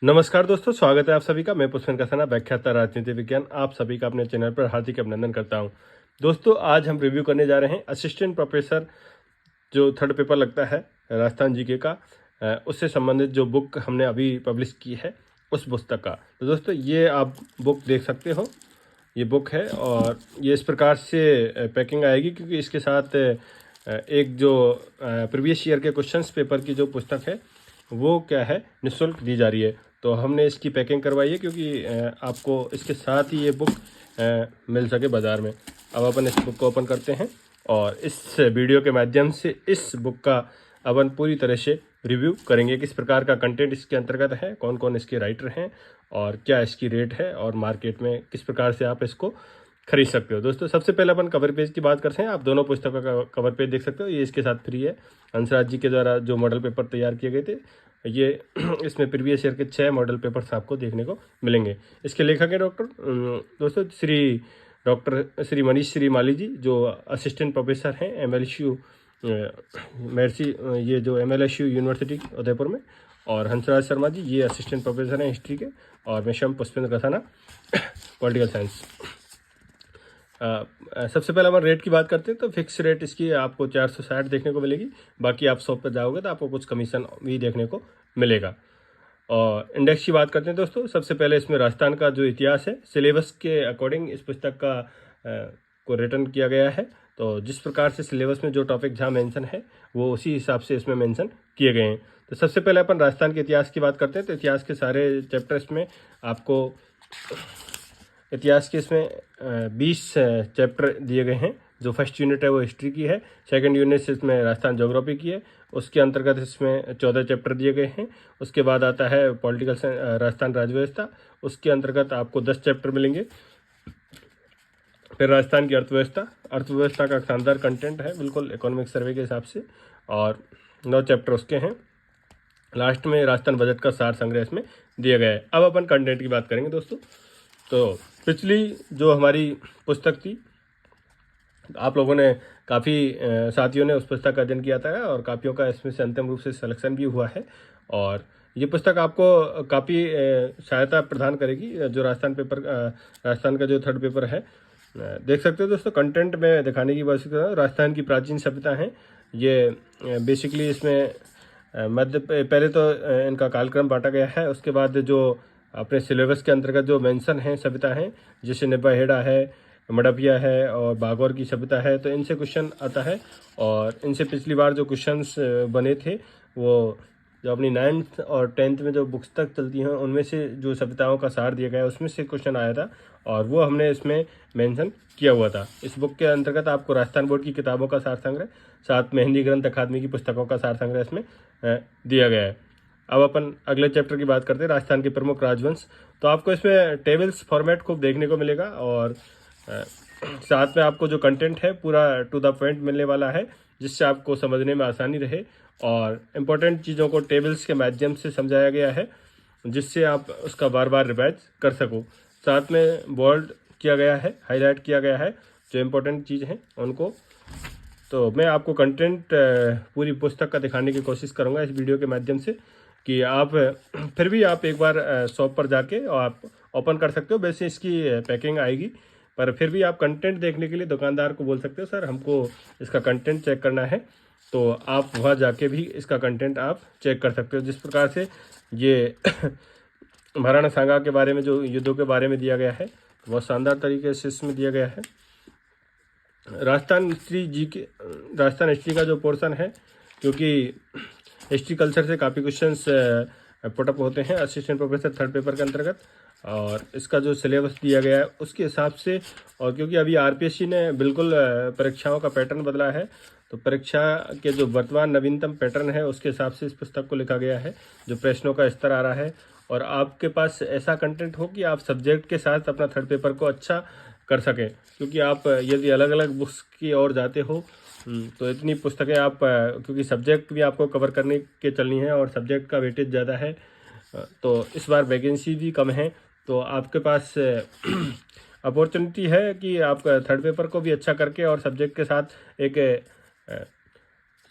नमस्कार दोस्तों, स्वागत है आप सभी का। मैं पुष्पेंद्र कसाना, व्याख्याता राजनीति विज्ञान, आप सभी का अपने चैनल पर हार्दिक अभिनंदन करता हूं। दोस्तों, आज हम रिव्यू करने जा रहे हैं असिस्टेंट प्रोफेसर जो थर्ड पेपर लगता है राजस्थान जीके का, उससे संबंधित जो बुक हमने अभी पब्लिश की है उस पुस्तक का। तो दोस्तों, ये आप बुक देख सकते हो, ये बुक है और ये इस प्रकार से पैकिंग आएगी क्योंकि इसके साथ एक जो प्रीवियस ईयर के क्वेश्चंस पेपर की जो पुस्तक है वो क्या है, निःशुल्क दी जा रही है। तो हमने इसकी पैकिंग करवाई है क्योंकि आपको इसके साथ ही ये बुक मिल सके बाज़ार में। अब अपन इस बुक को ओपन करते हैं और इस वीडियो के माध्यम से इस बुक का अपन पूरी तरह से रिव्यू करेंगे। किस प्रकार का कंटेंट इसके अंतर्गत है, कौन कौन इसके राइटर हैं और क्या इसकी रेट है और मार्केट में किस प्रकार से आप इसको खरीद सकते हो। दोस्तों, सबसे पहले अपन कवर पेज की बात करते हैं। आप दोनों पुस्तकों का कवर पेज देख सकते हो, ये इसके साथ फ्री है। हंसराज जी के द्वारा जो मॉडल पेपर तैयार किए गए थे, ये इसमें प्रीवियस ईयर के 6 मॉडल पेपर्स आपको देखने को मिलेंगे। इसके लेखक हैं दोस्तों श्री मनीष श्रीमाली जी, जो असिस्टेंट प्रोफेसर हैं MLSU महर्षि, ये जो MLSU यूनिवर्सिटी उदयपुर में, और हंसराज शर्मा जी, ये असिस्टेंट प्रोफेसर हैं हिस्ट्री के, और मैं शम पुष्पेंद्र कसाना पॉलिटिकल साइंस। सबसे पहले हम रेट की बात करते हैं तो फिक्स रेट इसकी आपको 460 देखने को मिलेगी। बाकी आप शॉप पर जाओगे तो आपको कुछ कमीशन भी देखने को मिलेगा। और इंडेक्स की बात करते हैं दोस्तों, सबसे पहले इसमें राजस्थान का जो इतिहास है सिलेबस के अकॉर्डिंग इस पुस्तक का को रिटर्न किया गया है। तो जिस प्रकार से सिलेबस में जो टॉपिक जहाँ मेंशन है वो उसी हिसाब से इसमें मेंशन किए गए हैं। तो सबसे पहले अपन राजस्थान के इतिहास की बात करते हैं। तो इतिहास के सारे चैप्टर्स में आपको इतिहास के इसमें 20 चैप्टर दिए गए हैं। जो फर्स्ट यूनिट है वो हिस्ट्री की है, सेकंड यूनिट से इसमें राजस्थान ज्योग्राफी की है, उसके अंतर्गत इसमें 14 चैप्टर दिए गए हैं। उसके बाद आता है पॉलिटिकल राजस्थान राज्य व्यवस्था, उसके अंतर्गत आपको 10 चैप्टर मिलेंगे। फिर राजस्थान की अर्थव्यवस्था का शानदार कंटेंट है, बिल्कुल इकोनॉमिक सर्वे के हिसाब से, और 9 चैप्टर उसके हैं। लास्ट में राजस्थान बजट का सार संग्रह इसमें दिया गया है। अब अपन कंटेंट की बात करेंगे दोस्तों। तो पिछली जो हमारी पुस्तक थी, आप लोगों ने काफ़ी साथियों ने उस पुस्तक का अध्ययन किया था और कापियों का इसमें से अंतिम रूप से सिलेक्शन भी हुआ है। और ये पुस्तक आपको काफ़ी सहायता प्रदान करेगी। जो राजस्थान का जो थर्ड पेपर है, देख सकते हो दोस्तों, कंटेंट में दिखाने की कोशिश कर रहा हूँ। राजस्थान की प्राचीन सभ्यता है ये, बेसिकली इसमें मध्य पहले तो इनका कालक्रम बांटा गया है। उसके बाद जो अपने सिलेबस के अंतर्गत जो मेंशन हैं सभ्यता हैं, जैसे निब्बाहेड़ा है, मडपिया है और बागौर की सभ्यता है, तो इनसे क्वेश्चन आता है। और इनसे पिछली बार जो क्वेश्चंस बने थे वो जो अपनी 9th और 10th में जो बुक्स तक चलती हैं उनमें से जो सभ्यताओं का सार दिया गया है उसमें से क्वेश्चन आया था और वो हमने इसमें मेंशन किया हुआ था। इस बुक के अंतर्गत आपको राजस्थान बोर्ड की किताबों का सार संग्रह, साथ में हिंदी ग्रंथ अकादमी की पुस्तकों का सार संग्रह इसमें दिया गया है। अब अपन अगले चैप्टर की बात करते हैं, राजस्थान के प्रमुख राजवंश। तो आपको इसमें टेबल्स फॉर्मेट खूब देखने को मिलेगा और साथ में आपको जो कंटेंट है पूरा टू द पॉइंट मिलने वाला है, जिससे आपको समझने में आसानी रहे। और इम्पोर्टेंट चीज़ों को टेबल्स के माध्यम से समझाया गया है, जिससे आप उसका बार बार रिवाइज कर सको। साथ में बोल्ड किया गया है, हाईलाइट किया गया है जो इम्पोर्टेंट चीज़ हैं उनको। तो मैं आपको कंटेंट पूरी पुस्तक का दिखाने की कोशिश करूँगा इस वीडियो के माध्यम से, कि आप फिर भी आप एक बार शॉप पर जाके और आप ओपन कर सकते हो। वैसे इसकी पैकिंग आएगी, पर फिर भी आप कंटेंट देखने के लिए दुकानदार को बोल सकते हो, सर हमको इसका कंटेंट चेक करना है, तो आप वहाँ जाके भी इसका कंटेंट आप चेक कर सकते हो। जिस प्रकार से ये महाराणा सांगा के बारे में जो युद्धों के बारे में दिया गया है, बहुत शानदार तरीके से इसमें दिया गया है। राजस्थान हिस्ट्री का जो पोर्शन है, क्योंकि हिस्ट्री कल्चर से काफ़ी क्वेश्चंस पुटअप होते हैं असिस्टेंट प्रोफेसर थर्ड पेपर के अंतर्गत, और इसका जो सिलेबस दिया गया है उसके हिसाब से, और क्योंकि अभी RPSC ने बिल्कुल परीक्षाओं का पैटर्न बदला है, तो परीक्षा के जो वर्तमान नवीनतम पैटर्न है उसके हिसाब से इस पुस्तक को लिखा गया है। जो प्रश्नों का स्तर आ रहा है और आपके पास ऐसा कंटेंट हो कि आप सब्जेक्ट के साथ अपना थर्ड पेपर को अच्छा कर सकें, क्योंकि आप यदि अलग अलग बुक्स की ओर जाते हो तो इतनी पुस्तकें आप, क्योंकि सब्जेक्ट भी आपको कवर करने के चलनी है और सब्जेक्ट का वेटेज ज़्यादा है, तो इस बार वैकेंसी भी कम है, तो आपके पास अपॉर्चुनिटी है कि आप थर्ड पेपर को भी अच्छा करके और सब्जेक्ट के साथ एक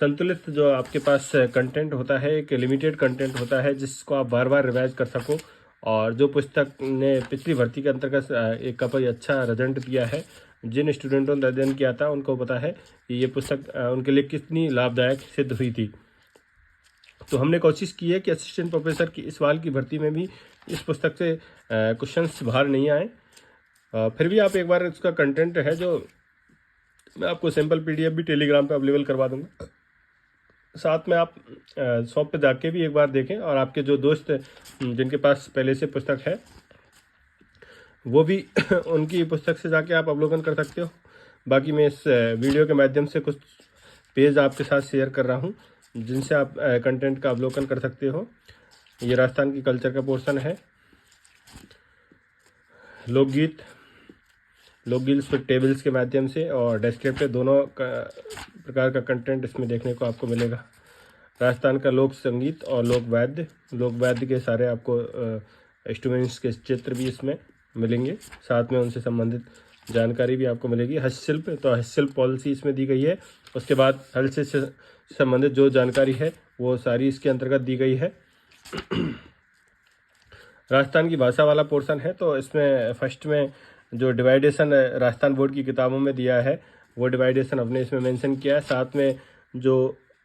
संतुलित जो आपके पास कंटेंट होता है, एक लिमिटेड कंटेंट होता है जिसको आप बार बार रिवाइज कर सको। और जो पुस्तक ने पिछली भर्ती के अंतर्गत एक काफ़ी अच्छा रिजल्ट दिया है, जिन स्टूडेंटों ने अध्ययन किया था उनको पता है कि ये पुस्तक उनके लिए कितनी लाभदायक सिद्ध हुई थी। तो हमने कोशिश की है कि असिस्टेंट प्रोफेसर की इस साल की भर्ती में भी इस पुस्तक से क्वेश्चंस बाहर नहीं आए। फिर भी आप एक बार इसका कंटेंट है जो मैं आपको सैम्पल PDF भी टेलीग्राम पे अवेलेबल करवा दूंगा, साथ में आप शॉप पे जाके भी एक बार देखें, और आपके जो दोस्त जिनके पास पहले से पुस्तक है वो भी उनकी पुस्तक से जाके आप अवलोकन कर सकते हो। बाकी मैं इस वीडियो के माध्यम से कुछ पेज आपके साथ शेयर कर रहा हूँ जिनसे आप कंटेंट का अवलोकन कर सकते हो। ये राजस्थान की कल्चर का पोर्शन है। लोकगीत फिर टेबल्स के माध्यम से और डिस्क्रिप्टिव दोनों प्रकार का कंटेंट इसमें देखने को आपको मिलेगा। राजस्थान का लोक संगीत और लोक वाद्य के सारे आपको इंस्ट्रूमेंट्स के चित्र भी इसमें मिलेंगे, साथ में उनसे संबंधित जानकारी भी आपको मिलेगी। हस्तशिल्प, तो हस्तशिल्प पॉलिसी इसमें दी गई है। उसके बाद हल से संबंधित जो जानकारी है वो सारी इसके अंतर्गत दी गई है। राजस्थान की भाषा वाला पोर्शन है, तो इसमें फर्स्ट में जो डिवाइडेशन राजस्थान बोर्ड की किताबों में दिया है वो डिवाइडेशन अपने इसमें मेंशन किया है। साथ में जो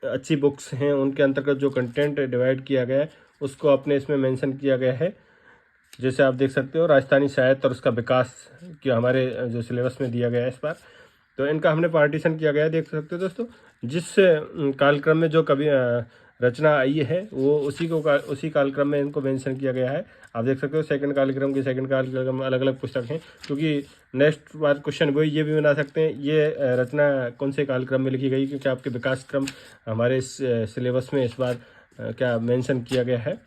अच्छी बुक्स हैं उनके अंतर्गत जो कंटेंट डिवाइड किया गया है उसको अपने इसमें मेंशन किया गया है। जैसे आप देख सकते हो राजस्थानी साहित्य और उसका विकास कि हमारे जो सिलेबस में दिया गया है इस बार, तो इनका हमने पार्टीशन किया गया है। देख सकते हो दोस्तों, जिस कालक्रम में जो कभी रचना आई है वो उसी कालक्रम में इनको मेंशन किया गया है। आप देख सकते हो सेकंड कालक्रम अलग अलग पुस्तक हैं, क्योंकि नेक्स्ट बार क्वेश्चन वो ये भी बना सकते हैं ये रचना कौन से कालक्रम में लिखी गई, क्योंकि आपके विकास क्रम हमारे इस सिलेबस में इस बार क्या मेंशन किया गया है।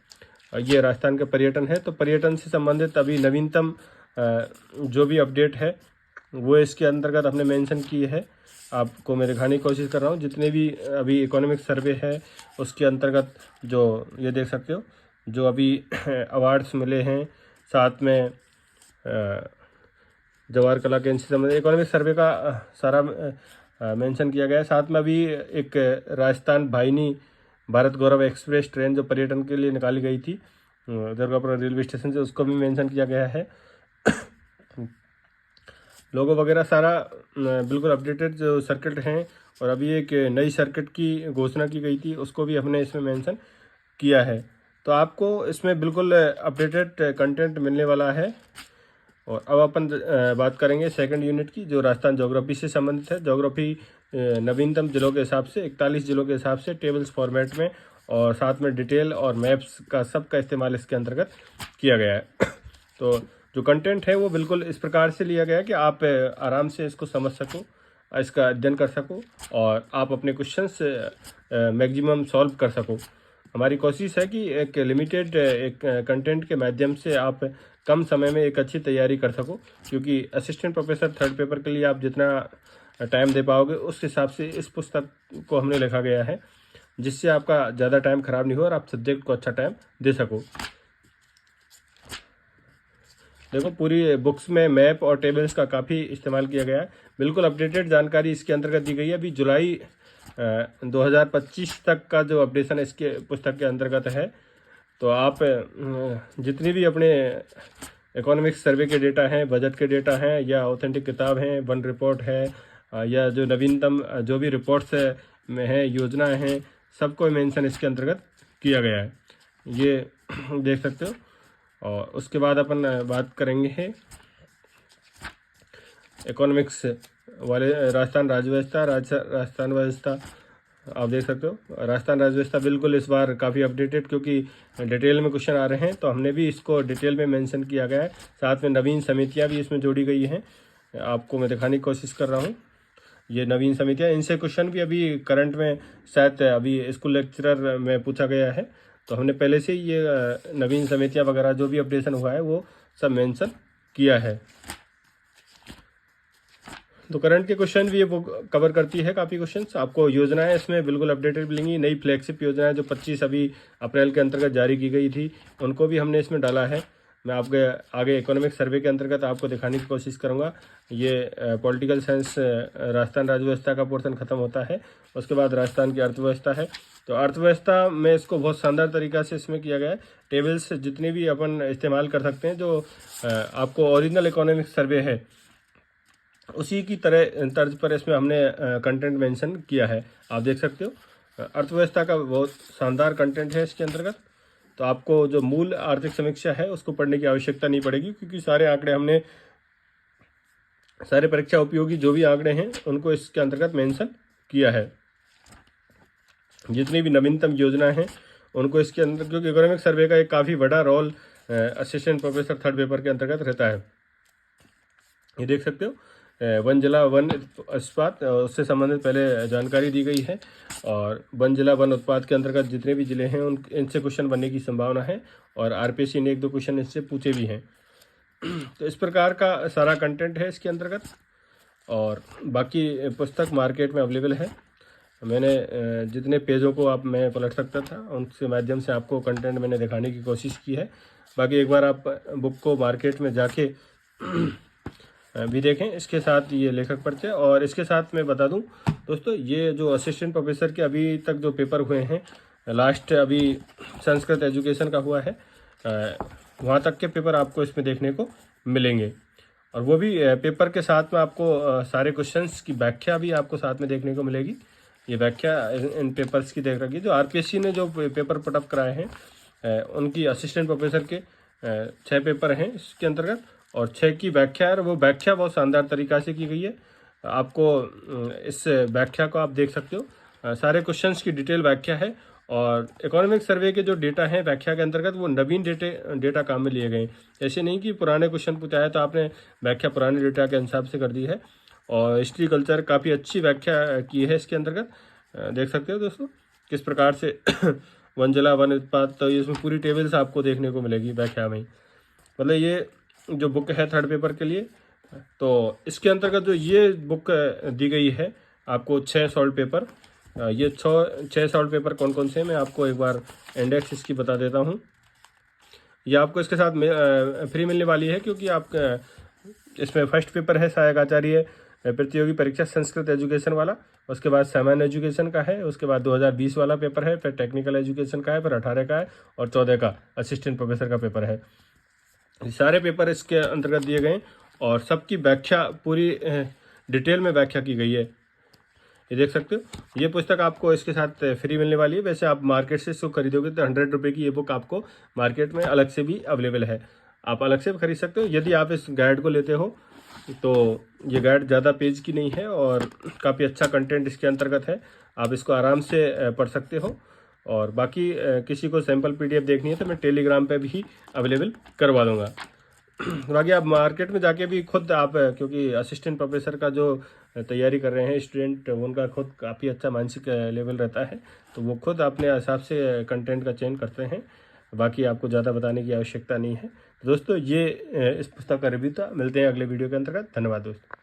ये राजस्थान का पर्यटन है, तो पर्यटन से संबंधित अभी नवीनतम जो भी अपडेट है वो इसके अंतर्गत हमने मेंशन की है। आपको मैं दिखाने की कोशिश कर रहा हूँ जितने भी अभी इकोनॉमिक सर्वे है उसके अंतर्गत जो ये देख सकते हो जो अभी अवार्ड्स मिले हैं, साथ में जवाहर कला केंद्र से संबंधित इकोनॉमिक सर्वे का सारा मेंशन किया गया है। साथ में अभी एक राजस्थान भाईनी भारत गौरव एक्सप्रेस ट्रेन जो पर्यटन के लिए निकाली गई थी दुर्गापुर रेलवे स्टेशन से, उसको भी मेंशन किया गया है। लोगो वगैरह सारा बिल्कुल अपडेटेड जो सर्किट हैं, और अभी एक नई सर्किट की घोषणा की गई थी उसको भी हमने इसमें मेंशन किया है। तो आपको इसमें बिल्कुल अपडेटेड कंटेंट मिलने वाला है। और अब अपन बात करेंगे सेकंड यूनिट की जो राजस्थान ज्योग्राफी से संबंधित है। ज्योग्राफी नवीनतम जिलों के हिसाब से 41 जिलों के हिसाब से टेबल्स फॉर्मेट में, और साथ में डिटेल और मैप्स का सबका इस्तेमाल इसके अंतर्गत किया गया है। तो जो कंटेंट है वो बिल्कुल इस प्रकार से लिया गया है कि आप आराम से इसको समझ सको, इसका अध्ययन कर सको और आप अपने क्वेश्चंस मैक्सिमम सॉल्व कर सको। हमारी कोशिश है कि एक लिमिटेड एक कंटेंट के माध्यम से आप कम समय में एक अच्छी तैयारी कर सको, क्योंकि असिस्टेंट प्रोफेसर थर्ड पेपर के लिए आप जितना टाइम दे पाओगे उस हिसाब से इस पुस्तक को हमने लिखा गया है, जिससे आपका ज़्यादा टाइम खराब नहीं हो और आप सब्जेक्ट को अच्छा टाइम दे सको। देखो पूरी बुक्स में मैप और टेबल्स का काफ़ी इस्तेमाल किया गया है। बिल्कुल अपडेटेड जानकारी इसके अंतर्गत दी गई है। अभी जुलाई 2025 तक का जो अपडेशन इसके पुस्तक के अंतर्गत है। तो आप जितनी भी अपने इकोनॉमिक्स सर्वे के डेटा हैं, बजट के डेटा हैं, या ऑथेंटिक किताब हैं, वन रिपोर्ट है, या जो नवीनतम जो भी रिपोर्ट्स में है, योजनाएं हैं, सबको मेंशन इसके अंतर्गत किया गया है, ये देख सकते हो। और उसके बाद अपन बात करेंगे इकोनॉमिक्स वाले राजस्थान राजस्थान व्यवस्था। आप देख सकते हो राजस्थान राज्य व्यवस्था बिल्कुल इस बार काफ़ी अपडेटेड, क्योंकि डिटेल में क्वेश्चन आ रहे हैं तो हमने भी इसको डिटेल में मेंशन किया गया है। साथ में नवीन समितियां भी इसमें जोड़ी गई हैं, आपको मैं दिखाने की कोशिश कर रहा हूँ। ये नवीन समितियां, इनसे क्वेश्चन भी अभी करंट में शायद अभी स्कूल लेक्चरर में पूछा गया है, तो हमने पहले से ही ये नवीन समितियां वगैरह जो भी अपडेशन हुआ है वो सब मेंशन किया है। तो करंट के क्वेश्चन भी ये बुक कवर करती है, काफ़ी क्वेश्चंस। आपको योजनाएं इसमें बिल्कुल अपडेटेड मिलेंगी। नई फ्लैगशिप योजनाएं जो 25 अभी अप्रैल के अंतर्गत जारी की गई थी उनको भी हमने इसमें डाला है। मैं आपके आगे इकोनॉमिक सर्वे के अंतर्गत आपको दिखाने की कोशिश करूंगा। ये पॉलिटिकल साइंस राजस्थान राज्य व्यवस्था का पोर्शन खत्म होता है, उसके बाद राजस्थान की अर्थव्यवस्था है। तो अर्थव्यवस्था में इसको बहुत शानदार तरीक़ा से इसमें किया गया है। टेबल्स जितनी भी अपन इस्तेमाल कर सकते हैं, जो आपको ओरिजिनल इकोनॉमिक सर्वे है उसी की तरह तर्ज पर इसमें हमने कंटेंट मेंशन किया है। आप देख सकते हो अर्थव्यवस्था का बहुत शानदार कंटेंट है इसके अंतर्गत। तो आपको जो मूल आर्थिक समीक्षा है उसको पढ़ने की आवश्यकता नहीं पड़ेगी, क्योंकि सारे आंकड़े हमने, सारे परीक्षा उपयोगी जो भी आंकड़े हैं उनको इसके अंतर्गत मेंशन किया है। जितनी भी नवीनतम योजना है उनको इसके अंदर, क्योंकि इकोनॉमिक सर्वे का एक काफ़ी बड़ा role assistant professor third paper के अंतर्गत रहता है। ये देख सकते हो वन जिला वन इस्पात, उससे संबंधित पहले जानकारी दी गई है। और वन जिला वन उत्पाद के अंतर्गत जितने भी जिले हैं उन इनसे क्वेश्चन बनने की संभावना है, और आरपीएससी ने 1-2 क्वेश्चन इससे पूछे भी हैं। तो इस प्रकार का सारा कंटेंट है इसके अंतर्गत, और बाकी पुस्तक मार्केट में अवेलेबल है। मैंने जितने पेजों को आप मैं पलट सकता था उनके माध्यम से आपको कंटेंट मैंने दिखाने की कोशिश की है। बाकी एक बार आप बुक को मार्केट में जाके भी देखें। इसके साथ ये लेखक परिचय, और इसके साथ मैं बता दूं दोस्तों, ये जो असिस्टेंट प्रोफेसर के अभी तक जो पेपर हुए हैं, लास्ट अभी संस्कृत एजुकेशन का हुआ है, वहाँ तक के पेपर आपको इसमें देखने को मिलेंगे। और वो भी पेपर के साथ में आपको सारे क्वेश्चंस की व्याख्या भी आपको साथ में देखने को मिलेगी। ये व्याख्या इन पेपर्स की देख रखी, जो आरपीएससी ने जो पेपर पुटअप कराए हैं उनकी असिस्टेंट प्रोफेसर के 6 पेपर हैं इसके अंतर्गत, और 6 की व्याख्या है। वो व्याख्या बहुत शानदार तरीक़ा से की गई है। आपको इस व्याख्या को आप देख सकते हो, सारे क्वेश्चंस की डिटेल व्याख्या है। और इकोनॉमिक सर्वे के जो डेटा हैं व्याख्या के अंतर्गत, वो नवीन डेटा काम में लिए गए। ऐसे नहीं कि पुराने क्वेश्चन पूछा है तो आपने व्याख्या पुराने डेटा के हिसाब से कर दी है। और हिस्ट्री कल्चर काफ़ी अच्छी व्याख्या की है इसके अंतर्गत, देख सकते हो दोस्तों किस प्रकार से वन जिला वन उत्पाद। तो इसमें पूरी टेबल्स आपको देखने को मिलेगी व्याख्या में। मतलब ये जो बुक है थर्ड पेपर के लिए, तो इसके अंतर्गत जो ये बुक दी गई है आपको 6 सॉल्व पेपर, ये 6 सॉल्व पेपर कौन कौन से हैं मैं आपको एक बार इंडेक्स इसकी बता देता हूँ। ये आपको इसके साथ फ्री मिलने वाली है, क्योंकि आप इसमें फर्स्ट पेपर है सहायक आचार्य प्रतियोगी परीक्षा संस्कृत एजुकेशन वाला, उसके बाद सामान्य एजुकेशन का है, उसके बाद 2020 वाला पेपर है, फिर टेक्निकल एजुकेशन का है, फिर 18 का है, और 14 का असिस्टेंट प्रोफेसर का पेपर है। सारे पेपर इसके अंतर्गत दिए गए, और सबकी व्याख्या पूरी डिटेल में व्याख्या की गई है। ये देख सकते हो, ये पुस्तक आपको इसके साथ फ्री मिलने वाली है। वैसे आप मार्केट से इसको खरीदोगे तो 100 रुपये की ये बुक आपको मार्केट में अलग से भी अवेलेबल है, आप अलग से भी खरीद सकते हो। यदि आप इस गाइड को लेते हो तो ये गाइड ज़्यादा पेज की नहीं है, और काफ़ी अच्छा कंटेंट इसके अंतर्गत है, आप इसको आराम से पढ़ सकते हो। और बाकी किसी को सैम्पल पीडीएफ देखनी है तो मैं टेलीग्राम पे भी अवेलेबल करवा दूँगा। बाकी आप मार्केट में जाके भी खुद आप, क्योंकि असिस्टेंट प्रोफेसर का जो तैयारी कर रहे हैं स्टूडेंट, उनका खुद काफ़ी अच्छा मानसिक लेवल रहता है, तो वो खुद अपने हिसाब से कंटेंट का चयन करते हैं। बाकी आपको ज़्यादा बताने की आवश्यकता नहीं है। दोस्तों ये इस पुस्तक का रिव्यू था। मिलते हैं अगले वीडियो के अंतर्गत। धन्यवाद दोस्तों।